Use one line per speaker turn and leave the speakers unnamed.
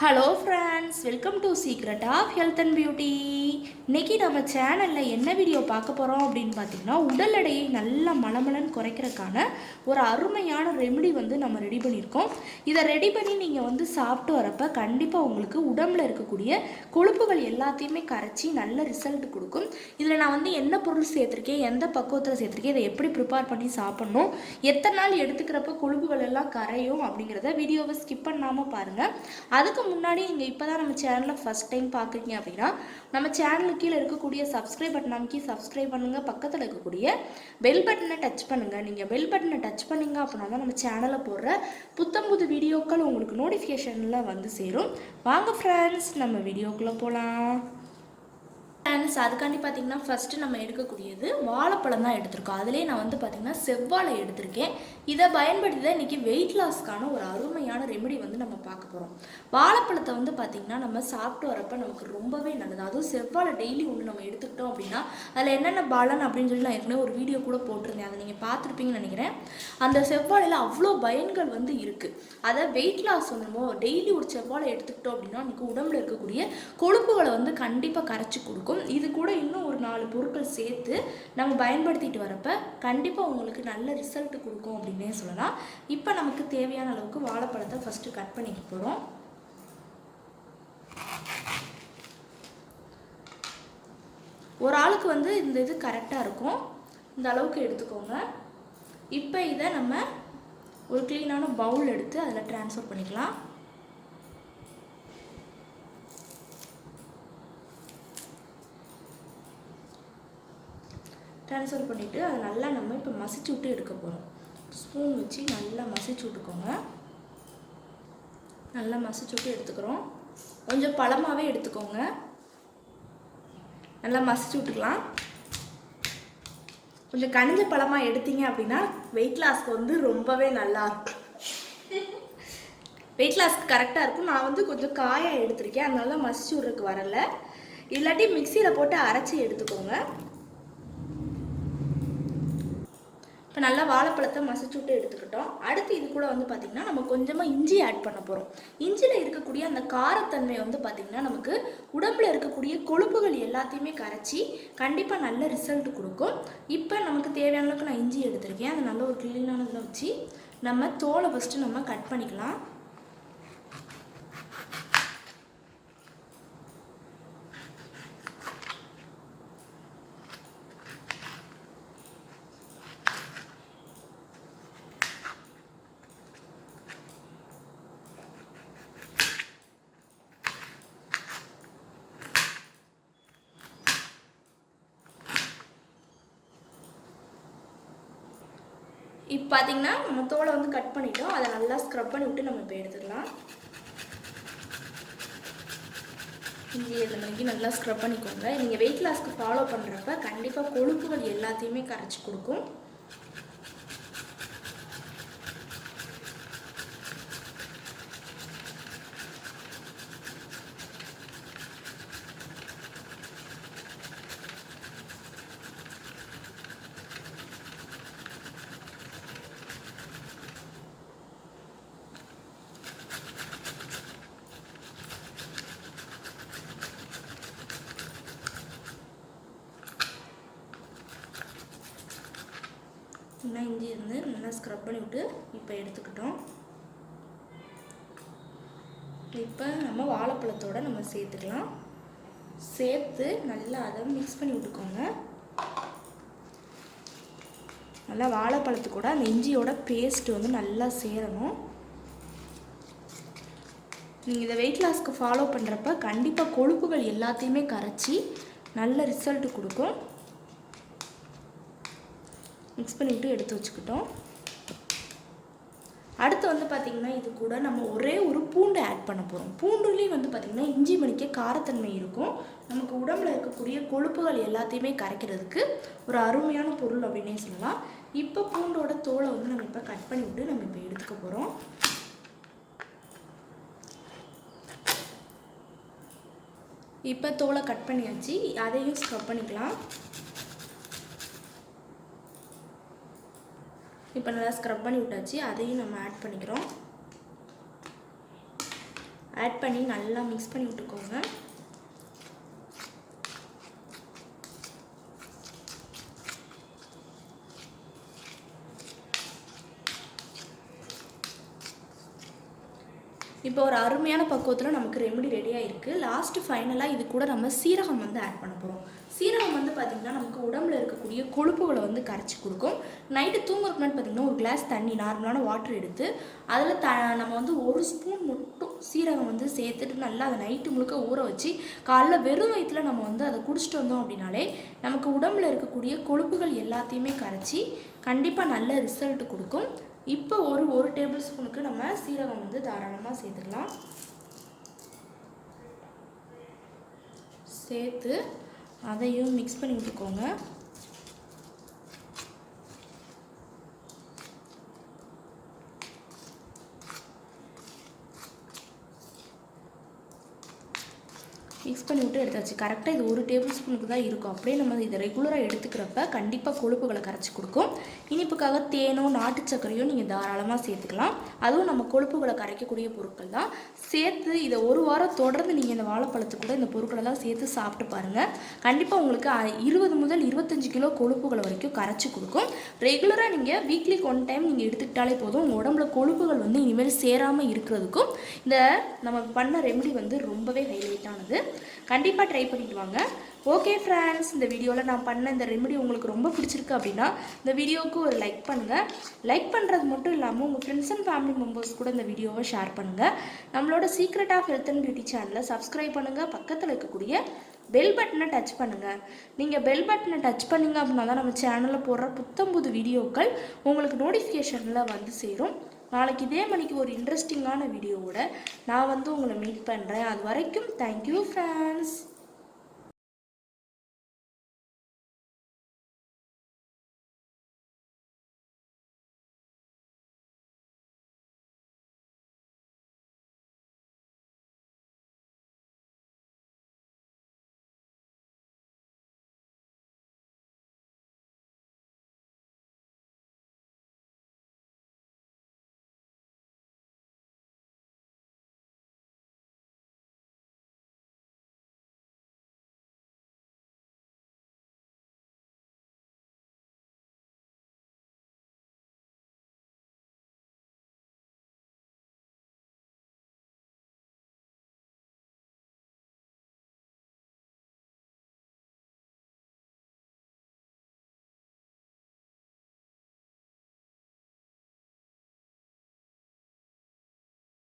Hello friends, welcome to secret of health and beauty. இன்றைக்கி நம்ம சேனலில் என்ன வீடியோ பார்க்க போகிறோம் அப்படின்னு பார்த்தீங்கன்னா, உடல் எடையை நல்லா மலமலன்னு குறைக்கிறதுக்கான ஒரு அருமையான ரெமெடி நம்ம ரெடி பண்ணியிருக்கோம். இதை ரெடி பண்ணி நீங்கள் சாப்பிட்டு வரப்போ கண்டிப்பாக உங்களுக்கு உடம்பில் இருக்கக்கூடிய கொழுப்புகள் எல்லாத்தையுமே கரைச்சி நல்ல ரிசல்ட் கொடுக்கும். இதில் நான் என்ன பொருள் சேர்த்துருக்கேன், எந்த பக்குவத்தில் சேர்த்துருக்கேன், இதை எப்படி ப்ரிப்பேர் பண்ணி சாப்பிட்ணும், எத்தனை நாள் எடுத்துக்கிறப்ப கொழுப்புகள் எல்லாம் கரையும் அப்படிங்கிறத வீடியோவை ஸ்கிப் பண்ணாமல் பாருங்கள். அதுக்கு முன்னாடி நீங்கள் இப்போ தான் நம்ம சேனலில் ஃபஸ்ட் டைம் பார்க்குறீங்க அப்படின்னா நம்ம சேனலுக்கு கீழே இருக்கக்கூடிய சப்ஸ்கிரைப் பட்டன் அமைக்கி சப்ஸ்கிரைப் பண்ணுங்கள். பக்கத்தில் இருக்கக்கூடிய பெல் பட்டனை டச் பண்ணுங்கள். நீங்கள் பெல் பட்டனை டச் பண்ணிங்க அப்படின்னா தான் நம்ம சேனலில் போடுற புது வீடியோக்கள் உங்களுக்கு நோட்டிஃபிகேஷனில் சேரும். வாங்க ஃப்ரெண்ட்ஸ், நம்ம வீடியோக்குள்ளே போகலாம். அதுக்காண்டி பார்த்தீங்கன்னா ஃபஸ்ட்டு நம்ம எடுக்கக்கூடியது வாழைப்பழம் தான் எடுத்திருக்கோம். அதிலே நான் பார்த்தீங்கன்னா செவ்வாழை எடுத்திருக்கேன். இதை பயன்படுத்தி தான் இன்றைக்கி வெயிட் லாஸ்க்கான ஒரு அருமையான ரெமெடி நம்ம பார்க்க போகிறோம். வாழைப்பழத்தை பார்த்தீங்கன்னா நம்ம சாப்பிட்டு வரப்போ நமக்கு ரொம்பவே நல்லது. அதுவும் செவ்வாழை டெய்லி ஒன்று நம்ம எடுத்துக்கிட்டோம் அப்படின்னா அதில் என்னென்ன பலன் அப்படின்னு சொல்லி நான் ஏற்கனவே ஒரு வீடியோ கூட போட்டிருந்தேன். அதை நீங்கள் பார்த்துருப்பீங்கன்னு நினைக்கிறேன். அந்த செவ்வாழையில் அவ்வளோ பயன்கள் இருக்குது. அதை வெயிட் லாஸ் நம்ம டெய்லி ஒரு செவ்வாழை எடுத்துக்கிட்டோம் அப்படின்னா இன்றைக்கி உடம்புல இருக்கக்கூடிய கொழுப்புகளை கண்டிப்பாக கரைச்சி கொடுக்கும். இது கூட இன்னும் ஒரு 4 பொருட்கள் சேர்த்து நம்ம பயன்படுத்திட்டு வரப்ப கண்டிப்பாக உங்களுக்கு நல்ல ரிசல்ட் கொடுக்கும் அப்படின்னே சொல்லலாம். இப்போ நமக்கு தேவையான அளவுக்கு வாழைப்பழத்தை ஃபஸ்ட்டு கட் பண்ணிக்க போகிறோம். ஒரு ஆளுக்கு இந்த இது கரெக்டாக இருக்கும். இந்த அளவுக்கு எடுத்துக்கோங்க. இப்போ இதை நம்ம ஒரு க்ளீனான பவுல் எடுத்து அதில் ட்ரான்ஸ்ஃபர் பண்ணிக்கலாம். ட்ரான்ஸ்ஃபர் பண்ணிவிட்டு அதை நல்லா நம்ம இப்போ மசிச்சு விட்டு எடுக்க போகிறோம். ஸ்பூன் வச்சு நல்லா மசிச்சு விட்டுக்கோங்க. நல்லா மசிச்சு விட்டு எடுத்துக்கிறோம். கொஞ்சம் பழமாகவே எடுத்துக்கோங்க. நல்லா மசிச்சு விட்டுக்கலாம். கொஞ்சம் கனிஞ்ச பழமாக எடுத்தீங்க அப்படின்னா வெயிட் லாஸ்க்கு ரொம்பவே நல்லாயிருக்கும். வெயிட் லாஸ்க்கு கரெக்டாக இருக்கும். நான் கொஞ்சம் காயாக எடுத்திருக்கேன், அதனால மசிச்சு விட்றதுக்கு வரலை. இல்லாட்டி மிக்சியில் போட்டு அரைச்சி எடுத்துக்கோங்க. இப்போ நல்லா வாழைப்பழத்தை மசிச்சு விட்டு எடுத்துக்கிட்டோம். அடுத்து இது கூட பார்த்திங்கன்னா நம்ம கொஞ்சமாக இஞ்சி ஆட் பண்ண போகிறோம். இஞ்சியில் இருக்கக்கூடிய அந்த காரத்தன்மை பார்த்திங்கன்னா நமக்கு உடம்பில் இருக்கக்கூடிய கொழுப்புகள் எல்லாத்தையுமே கரைச்சி கண்டிப்பாக நல்ல ரிசல்ட் கொடுக்கும். இப்போ நமக்கு தேவையான அளவுக்கு நான் இஞ்சி எடுத்திருக்கேன். அதை நல்ல ஒரு க்ளீனானதில் வச்சு நம்ம தோலை ஃபஸ்ட்டு நம்ம கட் பண்ணிக்கலாம். இப்போ பார்த்தீங்கன்னா நம்ம தோலை கட் பண்ணிட்டோம். அதை நல்லா ஸ்க்ரப் பண்ணி விட்டு நம்ம இப்போ எடுத்துக்கலாம். இஞ்சி இந்த மாதிரி நல்லா ஸ்க்ரப் பண்ணிக்கோங்க. நீங்கள் வெயிட் லாஸ்க்கு ஃபாலோ பண்ணுறப்ப கண்டிப்பாக கொழுப்புகள் எல்லாத்தையுமே கரைச்சி கொடுக்கும். இன்னும் இஞ்சி நல்லா ஸ்க்ரப் பண்ணி விட்டு இப்போ எடுத்துக்கிட்டோம். இப்போ நம்ம வாழைப்பழத்தோடு நம்ம சேர்த்துக்கலாம். சேர்த்து நல்லா அதை மிக்ஸ் பண்ணி விட்டுக்கோங்க. நல்லா வாழைப்பழத்து கூட அந்த இஞ்சியோட பேஸ்ட் நல்லா சேரணும். நீங்கள் இதை வெயிட் லாஸ்க்கு ஃபாலோ பண்ணுறப்ப கண்டிப்பாக கொழுப்புகள் எல்லாத்தையுமே கரைச்சி நல்ல ரிசல்ட் கொடுக்கும். மிக்ஸ் பண்ணிவிட்டு எடுத்து வச்சுக்கிட்டோம். அடுத்து பார்த்திங்கன்னா இது கூட நம்ம ஒரே ஒரு பூண்டு ஆட் பண்ண போகிறோம். பூண்டுலேயும் பார்த்திங்கன்னா இஞ்சி மணிக்க காரத்தன்மை இருக்கும். நமக்கு உடம்பில் இருக்கக்கூடிய கொழுப்புகள் எல்லாத்தையுமே கரைக்கிறதுக்கு ஒரு அருமையான பொருள் அப்படின்னே சொல்லலாம். இப்போ பூண்டோட தோலை நம்ம இப்போ கட் பண்ணிவிட்டு நம்ம இப்போ எடுத்துக்க போகிறோம். இப்போ தோலை கட் பண்ணியாச்சு. அதையும் ஸ்க்ரப் பண்ணிக்கலாம். இப்போ நல்லா ஸ்க்ரப் பண்ணி விட்டாச்சு. அதையும் நம்ம ஆட் பண்ணிக்கிறோம். ஆட் பண்ணி நல்லா மிக்ஸ் பண்ணி விட்டுக்கோங்க. இப்போ ஒரு அருமையான பக்குவத்தில் நமக்கு ரெமெடி ரெடியாக இருக்குது. லாஸ்ட்டு ஃபைனலாக இது கூட நம்ம சீரகம் வந்து ஆட் பண்ண போகிறோம். சீரகம் வந்து பார்த்திங்கன்னா நமக்கு உடம்புல இருக்கக்கூடிய கொழுப்புகளை வந்து கரைச்சி கொடுக்கும். நைட்டு தூங்குறதுக்கு முன்னாடி பார்த்திங்கன்னா ஒரு கிளாஸ் தண்ணி நார்மலான வாட்டர் எடுத்து அதில் நம்ம வந்து 1 ஸ்பூன் மட்டும் சீரகம் வந்து சேர்த்துட்டு நல்லா அதை நைட்டு முழுக்க ஊற வச்சு காலைல வெறும் வயிற்றுல நம்ம வந்து அதை குடிச்சிட்டு வந்தோம் அப்படின்னாலே நமக்கு உடம்புல இருக்கக்கூடிய கொழுப்புகள் எல்லாத்தையுமே கரைச்சி கண்டிப்பாக நல்ல ரிசல்ட் கொடுக்கும். இப்போ ஒரு டேபிள் ஸ்பூனுக்கு நம்ம சீரகம் வந்து தாராளமாக சேர்த்துக்கலாம். சேர்த்து அதையும் மிக்ஸ் பண்ணி விட்டுக்கோங்க. மிக்ஸ் பண்ணி விட்டு எடுத்தாச்சு. கரெக்டாக இது 1 டேபிள் ஸ்பூனுக்கு தான் இருக்கும். அப்படியே நம்ம இதை ரெகுலராக எடுத்துக்கிறப்ப கண்டிப்பாக கொழுப்புகளை கரைச்சி கொடுக்கும். இனிப்புக்காக தேனோ நாட்டு சர்க்கரையோ நீங்கள் தாராளமாக சேர்த்துக்கலாம். அதுவும் நம்ம கொழுப்புகளை கரைக்கக்கூடிய பொருட்கள் தான். சேர்த்து இதை 1 வாரம் தொடர்ந்து நீங்கள் இந்த வாழைப்பழத்து கூட இந்த பொருட்களெல்லாம் சேர்த்து சாப்பிட்டு பாருங்கள். கண்டிப்பாக உங்களுக்கு 20 முதல் 25 கிலோ கொழுப்புகளை வரைக்கும் கரைச்சி கொடுக்கும். ரெகுலராக நீங்கள் வீக்லிக்கு 1 டைம் நீங்கள் எடுத்துக்கிட்டாலே போதும். உங்கள் உடம்புல கொழுப்புகள் வந்து இனிமேல் சேராமல் இருக்கிறதுக்கும் இந்த நம்ம பண்ண ரெமெடி வந்து ரொம்பவே ஹைலைட்டானது. கண்டிப்பாக ட்ரை பண்ணிட்டு வாங்க. ஓகே ஃப்ரெண்ட்ஸ், இந்த வீடியோவில் நான் பண்ண இந்த ரெமெடி உங்களுக்கு ரொம்ப பிடிச்சிருக்கு அப்படின்னா இந்த வீடியோவுக்கு ஒரு லைக் பண்ணுங்கள். லைக் பண்ணுறது மட்டும் இல்லாமல் உங்கள் ஃப்ரெண்ட்ஸ் அண்ட் ஃபேமிலி மெம்பர்ஸ் கூட இந்த வீடியோவை ஷேர் பண்ணுங்கள். நம்மளோட secret of health and beauty சேனலை சப்ஸ்கிரைப் பண்ணுங்கள். பக்கத்தில் இருக்கக்கூடிய பெல் பட்டனை டச் பண்ணுங்கள். நீங்கள் பெல் பட்டனை டச் பண்ணிங்க அப்படின்னா தான் நம்ம சேனலில் போடுற புத்தம்புது வீடியோக்கள் உங்களுக்கு நோட்டிஃபிகேஷனில் வந்து சேரும். நாளைக்கு இதே மணிக்கு ஒரு இன்ட்ரெஸ்டிங்கான வீடியோவோட நான் வந்து உங்களை மீட் பண்ணுறேன். அது வரைக்கும் தேங்க்யூ ஃப்ரெண்ட்ஸ்.